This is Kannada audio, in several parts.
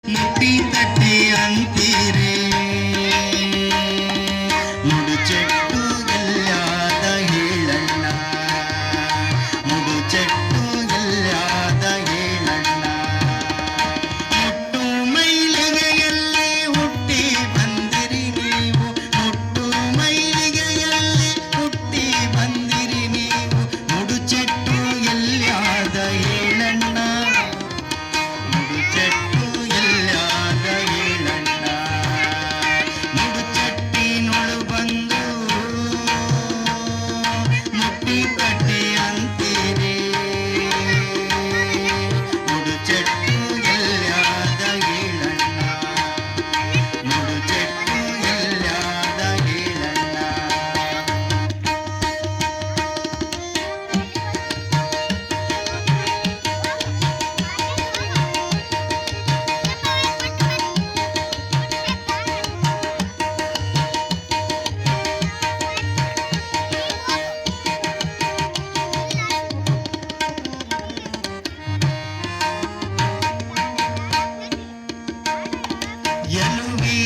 ಮುಟ್ಟಿ ತಟ್ಟಿ ಅಂತೀರೆ ಮುಡು ಚೆಟ್ಟು ಎಲ್ಲಾದ ಹೇಳಣ್ಣ ಮುಡು ಚೆಟ್ಟು ಎಲ್ಲಾದ ಹೇಳಣ್ಣ ಮುಟ್ಟು ಮೈಲಿಗೆಯಲ್ಲಿ ಹುಟ್ಟಿ ಬಂದಿರಿ ನೀವು ಮುಟ್ಟು ಮೈಲಿಗೆಯಲ್ಲಿ ಹುಟ್ಟಿ ಬಂದಿರಿ ನೀವು ಮುಡು ಚೆಟ್ಟು ಎಲ್ಲಾದ ಹೇಳಣ್ಣ ಮುಡು ಚೆಟ್ಟು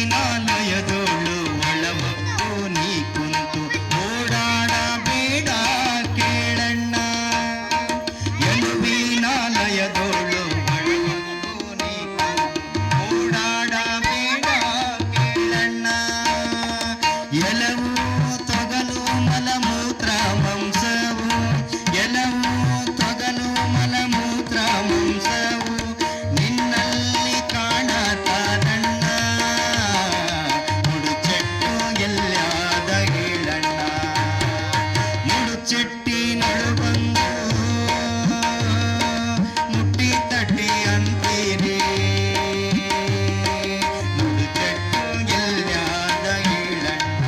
ಎಲುವಿನಾಲಯದೋಳು ಒಳಮಕ್ಕು ನೀ ಕುಂತು ಓಡಾಡಬೇಡ ಕೇಳಣ್ಣ ಎಲುವಿನಾಲಯದೋಳು ಒಳಮಕ್ಕು ನೀ ಕುಂತು ಓಡಾಡಬೇಡ ಕೇಳಣ್ಣ ಎಲವು ತೊಗಲು ಮಲಮೂತ್ರ ಮಾಂಸವು ಎಲವು ತೊಗಲು ಮಲಮೂತ್ರ ಮಾಂಸವು ನಿನ್ನಲ್ಲಿ ಕಾಣತಾರಣ್ಣ ಮುಡು ಚೆಟ್ಟು ಎಲ್ಲಾದ ಹೇಳಣ್ಣ ಮುಡು ಚೆಟ್ಟಿನಳು ಬಂದು ಮುಟ್ಟಿ ತಟ್ಟಿ ಅಂತೀರಿ ಮುಡು ಚೆಟ್ಟು ಎಲ್ಲಾದ ಹೇಳಣ್ಣ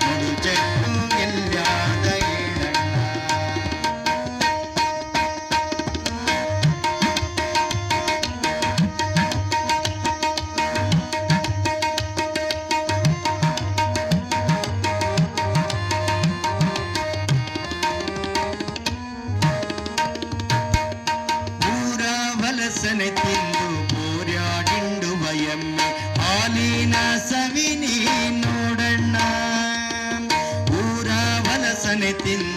ಮುಡು ಚೆಟ್ಟು ಎಲ್ಲಾದ ಹೇಳಣ್ಣ ವಲಸನೆ ತಿಂದು ಪೋರ್ಯಾಡಿಂಡುವ ಎಮ್ಮೆ ಹಾಲಿನ ಸವಿ ನೀ ನೋಡಣ್ಣ ಊರ ವಲಸನೆ ತಿಂದು